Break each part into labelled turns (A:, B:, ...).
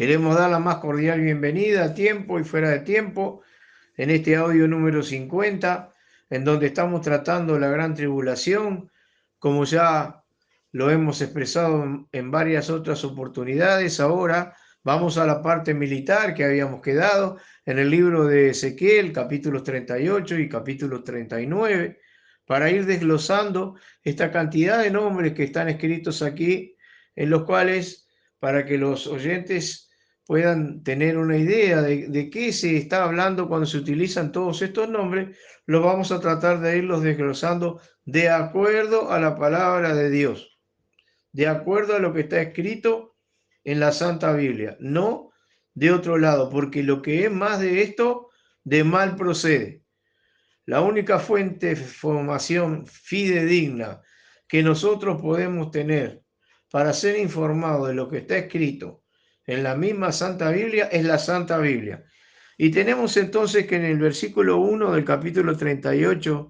A: Queremos dar la más cordial bienvenida a tiempo y fuera de tiempo en este audio número 50, en donde estamos tratando la gran tribulación, como ya lo hemos expresado en varias otras oportunidades. Ahora vamos a la parte militar que habíamos quedado en el libro de Ezequiel, capítulos 38 y capítulos 39, para ir desglosando esta cantidad de nombres que están escritos aquí, en los cuales, para que los oyentes puedan tener una idea de qué se está hablando cuando se utilizan todos estos nombres, los vamos a tratar de irlos desglosando de acuerdo a la palabra de Dios, de acuerdo a lo que está escrito en la Santa Biblia, no de otro lado, porque lo que es más de esto, de mal procede. La única fuente de información fidedigna que nosotros podemos tener para ser informados de lo que está escrito en la misma Santa Biblia es la Santa Biblia. Y tenemos entonces que en el versículo 1 del capítulo 38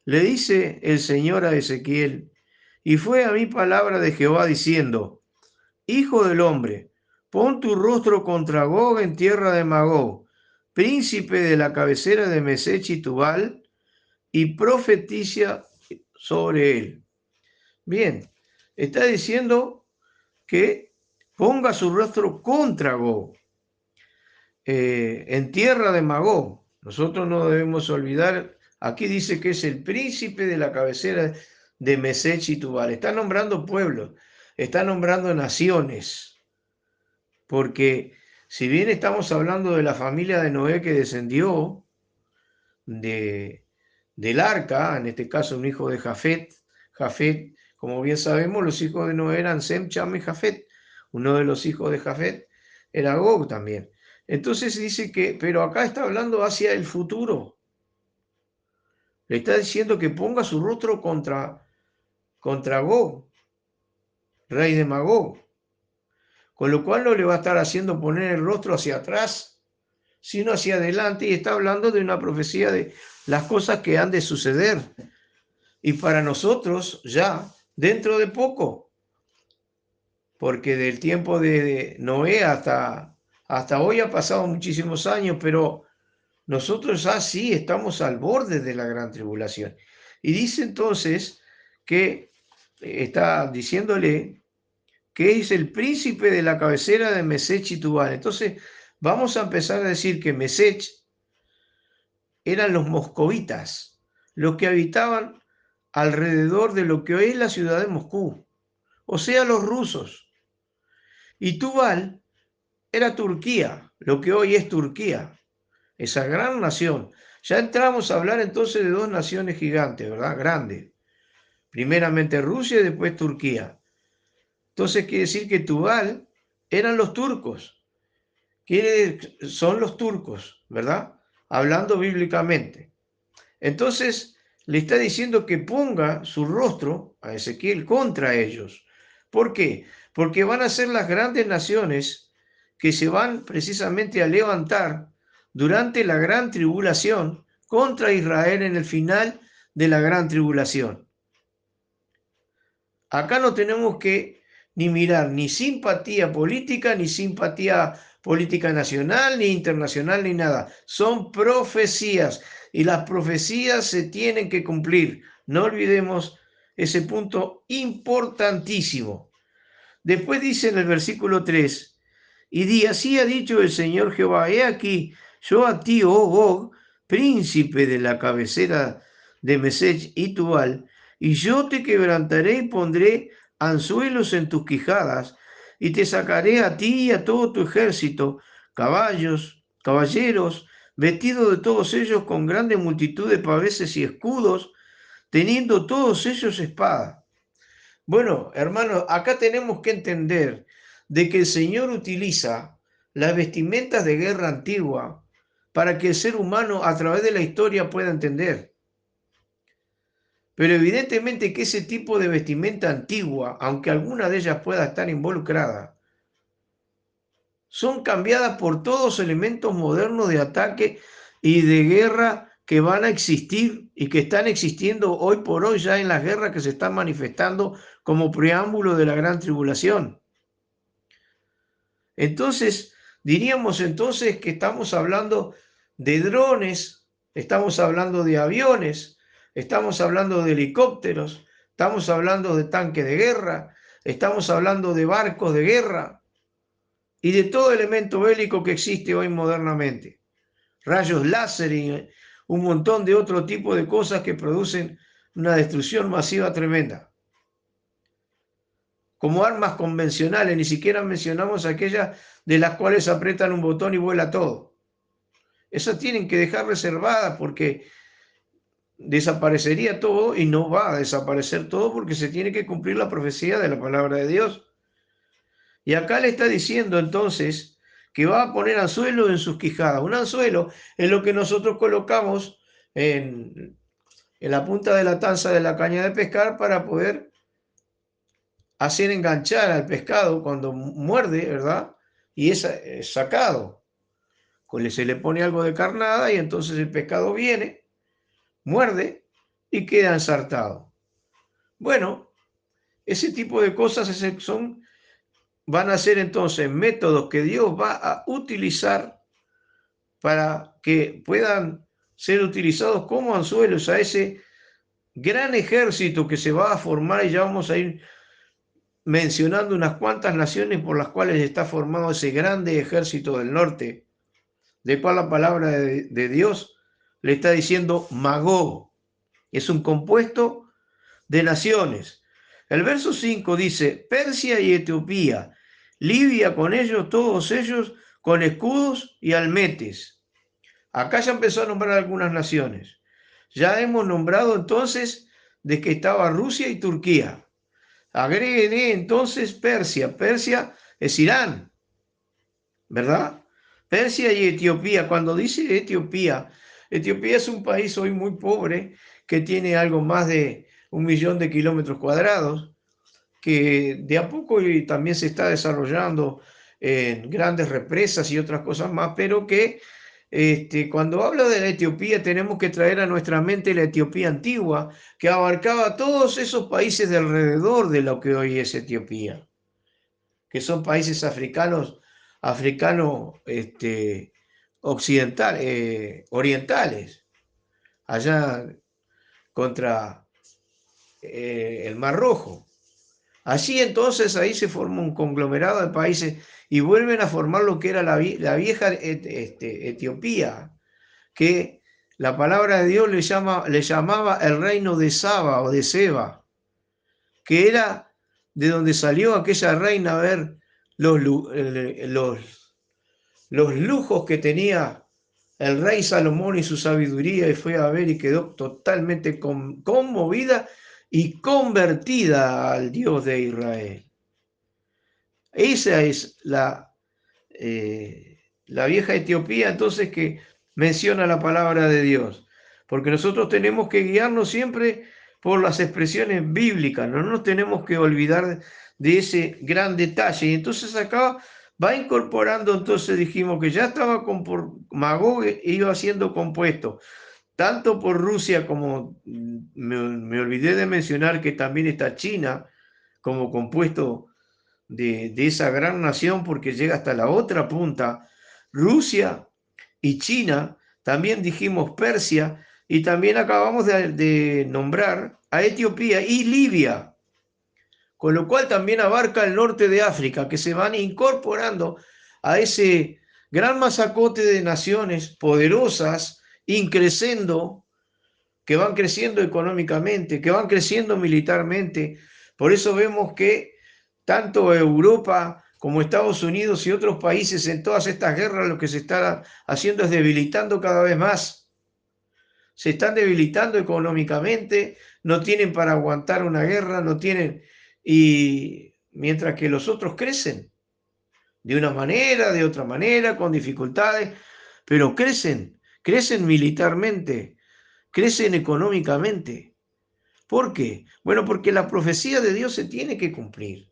A: le dice el Señor a Ezequiel: y fue a mí palabra de Jehová diciendo, Hijo del hombre, pon tu rostro contra Gog en tierra de Magog, príncipe de la cabecera de Mesech y Tubal, y profetiza sobre él. Bien, está diciendo que ponga su rostro contra Gog, en tierra de Magog. Nosotros no debemos olvidar, aquí dice que es el príncipe de la cabecera de Mesech y Tubal. Está nombrando pueblos, está nombrando naciones, porque si bien estamos hablando de la familia de Noé que descendió de, del arca, en este caso un hijo de Jafet. Jafet, como bien sabemos, los hijos de Noé eran Sem, Cham y Jafet. Uno de los hijos de Jafet era Gog también. Entonces dice que, pero acá está hablando hacia el futuro. Le está diciendo que ponga su rostro contra Gog, rey de Magog. Con lo cual no le va a estar haciendo poner el rostro hacia atrás, sino hacia adelante. Y está hablando de una profecía de las cosas que han de suceder. Y para nosotros ya dentro de poco, porque del tiempo de Noé hasta hoy ha pasado muchísimos años, pero nosotros ya sí estamos al borde de la gran tribulación. Y dice entonces que está diciéndole que es el príncipe de la cabecera de Mesech y Tubal. Entonces vamos a empezar a decir que Mesech eran los moscovitas, los que habitaban alrededor de lo que hoy es la ciudad de Moscú, o sea, los rusos. Y Tubal era Turquía, lo que hoy es Turquía, esa gran nación. Ya entramos a hablar entonces de dos naciones gigantes, ¿verdad? Grandes. Primeramente Rusia y después Turquía. Entonces quiere decir que Tubal eran los turcos, son los turcos, ¿verdad? Hablando bíblicamente. Entonces le está diciendo que ponga su rostro a Ezequiel contra ellos. ¿Por qué? Porque van a ser las grandes naciones que se van precisamente a levantar durante la gran tribulación contra Israel en el final de la gran tribulación. Acá no tenemos que ni mirar ni simpatía política, ni simpatía política nacional, ni internacional, ni nada. Son profecías y las profecías se tienen que cumplir. No olvidemos ese punto importantísimo. Después dice en el versículo 3, y di, así ha dicho el Señor Jehová, he aquí, yo a ti, oh Gog, príncipe de la cabecera de Mesech y Tubal, y yo te quebrantaré y pondré anzuelos en tus quijadas, y te sacaré a ti y a todo tu ejército, caballeros, vestidos de todos ellos con grande multitud de paveses y escudos, teniendo todos ellos espada. Bueno, hermanos, acá tenemos que entender de que el Señor utiliza las vestimentas de guerra antigua para que el ser humano a través de la historia pueda entender. Pero evidentemente que ese tipo de vestimenta antigua, aunque alguna de ellas pueda estar involucrada, son cambiadas por todos elementos modernos de ataque y de guerra que van a existir y que están existiendo hoy por hoy ya en las guerras que se están manifestando como preámbulo de la gran tribulación. Entonces, diríamos entonces que estamos hablando de drones, estamos hablando de aviones, estamos hablando de helicópteros, estamos hablando de tanques de guerra, estamos hablando de barcos de guerra y de todo elemento bélico que existe hoy modernamente. Rayos láser y un montón de otro tipo de cosas que producen una destrucción masiva tremenda. Como armas convencionales, ni siquiera mencionamos aquellas de las cuales apretan un botón y vuela todo. Esas tienen que dejar reservadas porque desaparecería todo y no va a desaparecer todo porque se tiene que cumplir la profecía de la palabra de Dios. Y acá le está diciendo entonces que va a poner anzuelo en sus quijadas. Un anzuelo es lo que nosotros colocamos en la punta de la tanza de la caña de pescar para poder hacer enganchar al pescado cuando muerde, ¿verdad? Y es sacado. Se le pone algo de carnada y entonces el pescado viene, muerde y queda ensartado. Bueno, ese tipo de cosas van a ser entonces métodos que Dios va a utilizar para que puedan ser utilizados como anzuelos a ese gran ejército que se va a formar, y ya vamos a ir mencionando unas cuantas naciones por las cuales está formado ese grande ejército del norte, de cual la palabra de Dios le está diciendo Magog. Es un compuesto de naciones. El verso 5 dice, Persia y Etiopía, Libia con ellos, todos ellos con escudos y almetes. Acá ya empezó a nombrar algunas naciones. Ya hemos nombrado entonces de que estaba Rusia y Turquía. Agregué entonces Persia. Persia es Irán, ¿verdad? Persia y Etiopía. Cuando dice Etiopía, Etiopía es un país hoy muy pobre que tiene algo más de 1 millón de kilómetros cuadrados, que de a poco y también se está desarrollando en grandes represas y otras cosas más, pero que cuando habla de la Etiopía tenemos que traer a nuestra mente la Etiopía antigua, que abarcaba todos esos países de alrededor de lo que hoy es Etiopía, que son países africanos orientales, allá contra el Mar Rojo. Así entonces ahí se forma un conglomerado de países y vuelven a formar lo que era la vieja Etiopía, que la palabra de Dios le llamaba el reino de Saba o de Seba, que era de donde salió aquella reina a ver los, los lujos que tenía el rey Salomón y su sabiduría, y fue a ver y quedó totalmente conmovida y convertida al Dios de Israel. Esa es la vieja Etiopía, entonces, que menciona la palabra de Dios, porque nosotros tenemos que guiarnos siempre por las expresiones bíblicas, no nos tenemos que olvidar de ese gran detalle. Y entonces acá va incorporando, entonces dijimos que ya estaba por Magog, iba siendo compuesto tanto por Rusia como me olvidé de mencionar que también está China como compuesto de esa gran nación, porque llega hasta la otra punta, Rusia y China. También dijimos Persia y también acabamos de nombrar a Etiopía y Libia, con lo cual también abarca el norte de África, que se van incorporando a ese gran masacote de naciones poderosas, increciendo, que van creciendo económicamente, que van creciendo militarmente. Por eso vemos que tanto Europa como Estados Unidos y otros países en todas estas guerras lo que se está haciendo es debilitando cada vez más. Se están debilitando económicamente, no tienen para aguantar una guerra, no tienen, y mientras que los otros crecen de una manera, de otra manera, con dificultades, pero crecen militarmente, crecen económicamente. ¿Por qué? Bueno, porque la profecía de Dios se tiene que cumplir.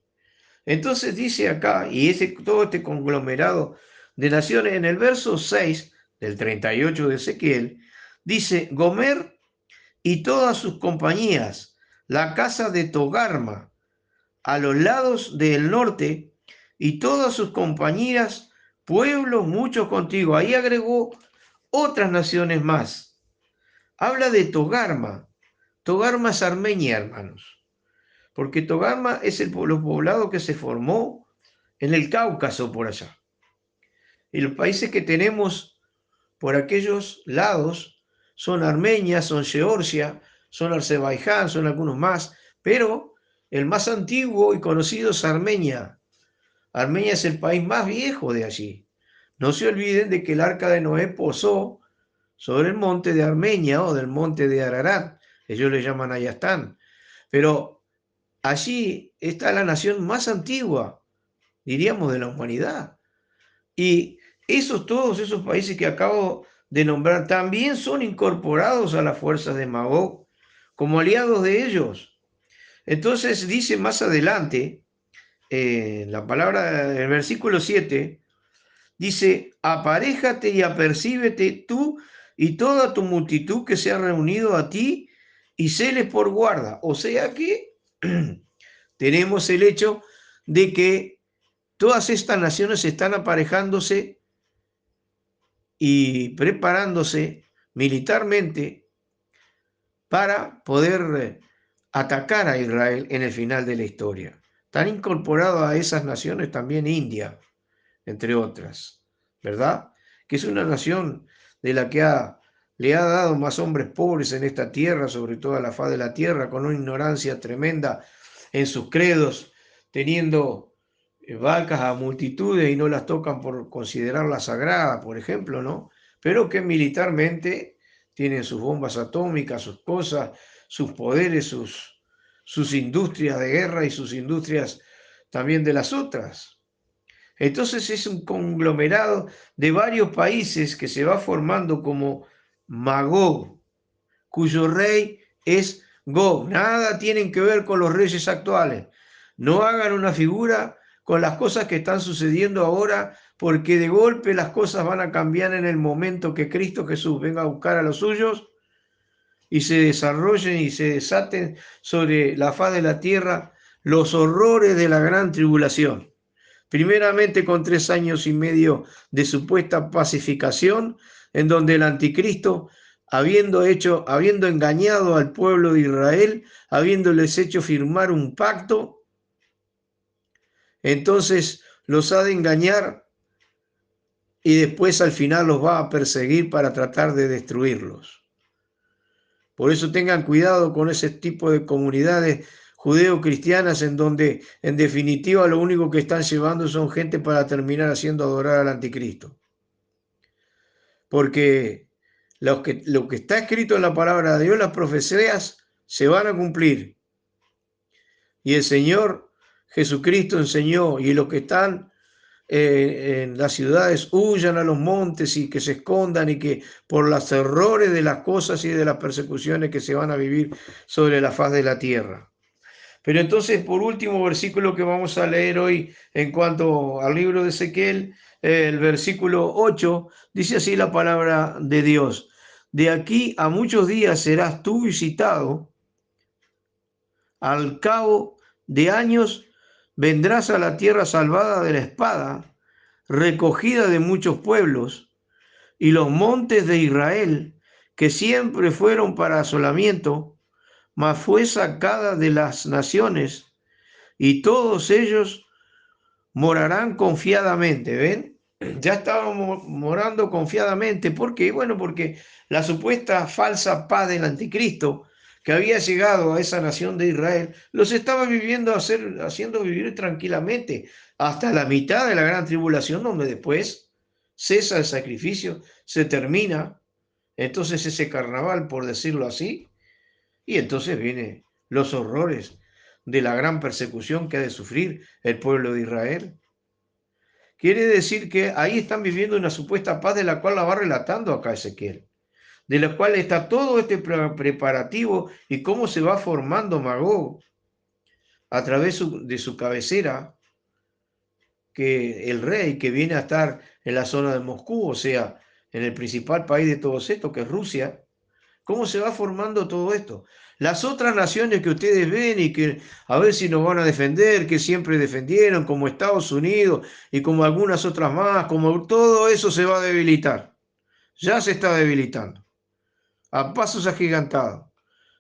A: Entonces dice acá, y todo este conglomerado de naciones, en el verso 6 del 38 de Ezequiel, dice, Gomer y todas sus compañías, la casa de Togarma, a los lados del norte, y todas sus compañías, pueblos muchos contigo. Ahí agregó otras naciones más. Habla de Togarma. Togarma es Armenia, hermanos, porque Togarma es el poblado que se formó en el Cáucaso por allá. Y los países que tenemos por aquellos lados son Armenia, son Georgia, son Azerbaiyán, son algunos más, pero el más antiguo y conocido es Armenia. Armenia es el país más viejo de allí. No se olviden de que el arca de Noé posó sobre el monte de Armenia o del monte de Ararat, ellos le llaman Ayastán, pero allí está la nación más antigua, diríamos, de la humanidad. Y todos esos países que acabo de nombrar también son incorporados a las fuerzas de Magog como aliados de ellos. Entonces dice más adelante, la palabra, el versículo 7, dice, aparéjate y apercíbete tú y toda tu multitud que se ha reunido a ti y séles por guarda. O sea que tenemos el hecho de que todas estas naciones están aparejándose y preparándose militarmente para poder atacar a Israel en el final de la historia. Están incorporados a esas naciones también India, entre otras, ¿verdad? Que es una nación de la que le ha dado más hombres pobres en esta tierra, sobre todo a la faz de la tierra, con una ignorancia tremenda en sus credos, teniendo vacas a multitudes y no las tocan por considerarlas sagradas, por ejemplo, ¿no? Pero que militarmente tienen sus bombas atómicas, sus cosas, sus poderes, sus industrias de guerra y sus industrias también de las otras. Entonces es un conglomerado de varios países que se va formando como Magog, cuyo rey es Gog. Nada tienen que ver con los reyes actuales. No hagan una figura con las cosas que están sucediendo ahora, porque de golpe las cosas van a cambiar en el momento que Cristo Jesús venga a buscar a los suyos y se desarrollen y se desaten sobre la faz de la tierra los horrores de la gran tribulación. Primeramente con 3 años y medio de supuesta pacificación, en donde el anticristo, habiendo engañado al pueblo de Israel, habiéndoles hecho firmar un pacto, entonces los ha de engañar y después al final los va a perseguir para tratar de destruirlos. Por eso tengan cuidado con ese tipo de comunidades judeo-cristianas en donde en definitiva lo único que están llevando son gente para terminar haciendo adorar al anticristo. Porque lo que está escrito en la palabra de Dios, las profecías se van a cumplir. Y el Señor Jesucristo enseñó, y los que están en las ciudades huyan a los montes y que se escondan y que por los errores de las cosas y de las persecuciones que se van a vivir sobre la faz de la tierra. Pero entonces, por último versículo que vamos a leer hoy en cuanto al libro de Ezequiel, el versículo 8, dice así la palabra de Dios. De aquí a muchos días serás tú visitado, al cabo de años vendrás a la tierra salvada de la espada, recogida de muchos pueblos, y los montes de Israel, que siempre fueron para asolamiento, mas fue sacada de las naciones, y todos ellos morarán confiadamente, ¿ven? Ya estábamos morando confiadamente. ¿Por qué? Bueno, porque la supuesta falsa paz del anticristo que había llegado a esa nación de Israel, los estaba haciendo vivir tranquilamente hasta la mitad de la gran tribulación, donde después cesa el sacrificio, se termina, entonces ese carnaval, por decirlo así, y entonces vienen los horrores de la gran persecución que ha de sufrir el pueblo de Israel. Quiere decir que ahí están viviendo una supuesta paz de la cual la va relatando acá Ezequiel, de la cual está todo este preparativo y cómo se va formando Magog a través de su cabecera, que el rey que viene a estar en la zona de Moscú, o sea, en el principal país de todos estos, que es Rusia, cómo se va formando todo esto. Las otras naciones que ustedes ven y que a ver si nos van a defender, que siempre defendieron, como Estados Unidos y como algunas otras más, como todo eso se va a debilitar. Ya se está debilitando, a pasos agigantados.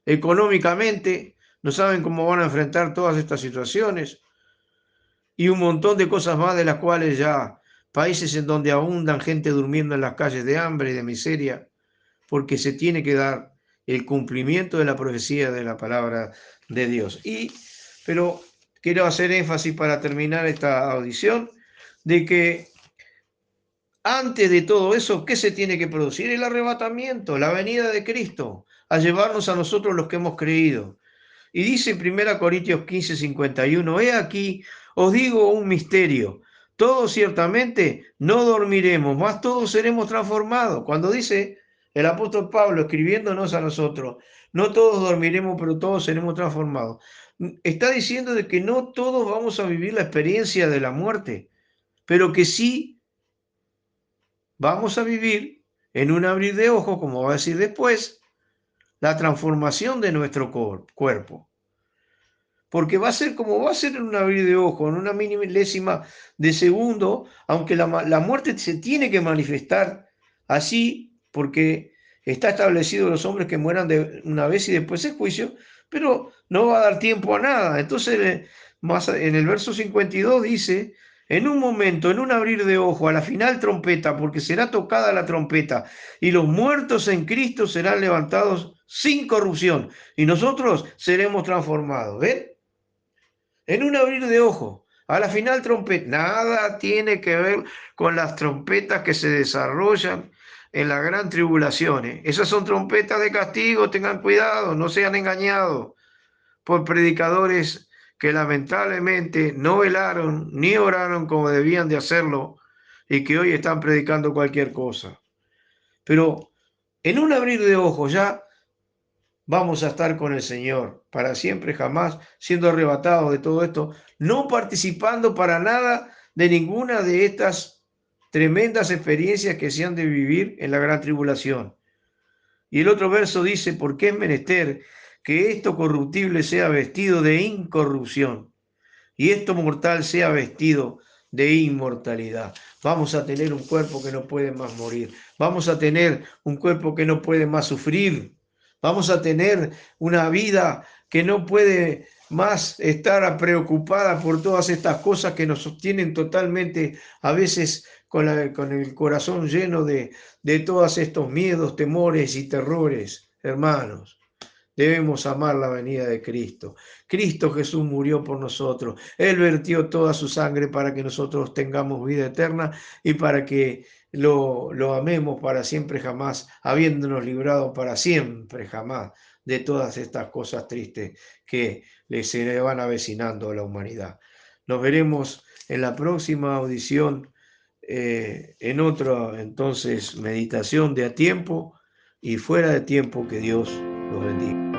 A: Económicamente, no saben cómo van a enfrentar todas estas situaciones y un montón de cosas más de las cuales ya países en donde abundan gente durmiendo en las calles de hambre y de miseria, porque se tiene que dar el cumplimiento de la profecía de la palabra de Dios. Pero quiero hacer énfasis para terminar esta audición de que antes de todo eso, ¿qué se tiene que producir? El arrebatamiento, la venida de Cristo, a llevarnos a nosotros los que hemos creído. Y dice en 1 Corintios 15:51, he aquí, os digo un misterio, todos ciertamente no dormiremos, mas todos seremos transformados. Cuando dice el apóstol Pablo escribiéndonos a nosotros, no todos dormiremos, pero todos seremos transformados. Está diciendo de que no todos vamos a vivir la experiencia de la muerte, pero que sí vamos a vivir en un abrir de ojos, como va a decir después, la transformación de nuestro cuerpo. Porque va a ser como va a ser en un abrir de ojos, en una milésima de segundo, aunque la muerte se tiene que manifestar así, porque está establecido los hombres que mueran de una vez y después es juicio, pero no va a dar tiempo a nada. Entonces, más en el verso 52 dice, en un momento, en un abrir de ojo, a la final trompeta, porque será tocada la trompeta, y los muertos en Cristo serán levantados sin corrupción, y nosotros seremos transformados. ¿Ven? En un abrir de ojos. A la final trompeta, nada tiene que ver con las trompetas que se desarrollan en la gran tribulación. Esas son trompetas de castigo, tengan cuidado, no sean engañados por predicadores que lamentablemente no velaron ni oraron como debían de hacerlo y que hoy están predicando cualquier cosa. Pero en un abrir de ojos ya vamos a estar con el Señor para siempre, jamás, siendo arrebatados de todo esto, no participando para nada de ninguna de estas tremendas experiencias que se han de vivir en la gran tribulación. Y el otro verso dice, porque es menester que esto corruptible sea vestido de incorrupción y esto mortal sea vestido de inmortalidad. Vamos a tener un cuerpo que no puede más morir. Vamos a tener un cuerpo que no puede más sufrir. Vamos a tener una vida que no puede más estar preocupada por todas estas cosas que nos sostienen totalmente, a veces con el corazón lleno de todos estos miedos, temores y terrores, hermanos. Debemos amar la venida de Cristo. Cristo Jesús murió por nosotros. Él vertió toda su sangre para que nosotros tengamos vida eterna y para que lo amemos para siempre jamás, habiéndonos librado para siempre jamás de todas estas cosas tristes que se le van avecinando a la humanidad. Nos veremos en la próxima audición, en otra entonces meditación de a tiempo y fuera de tiempo. Que Dios los bendiga.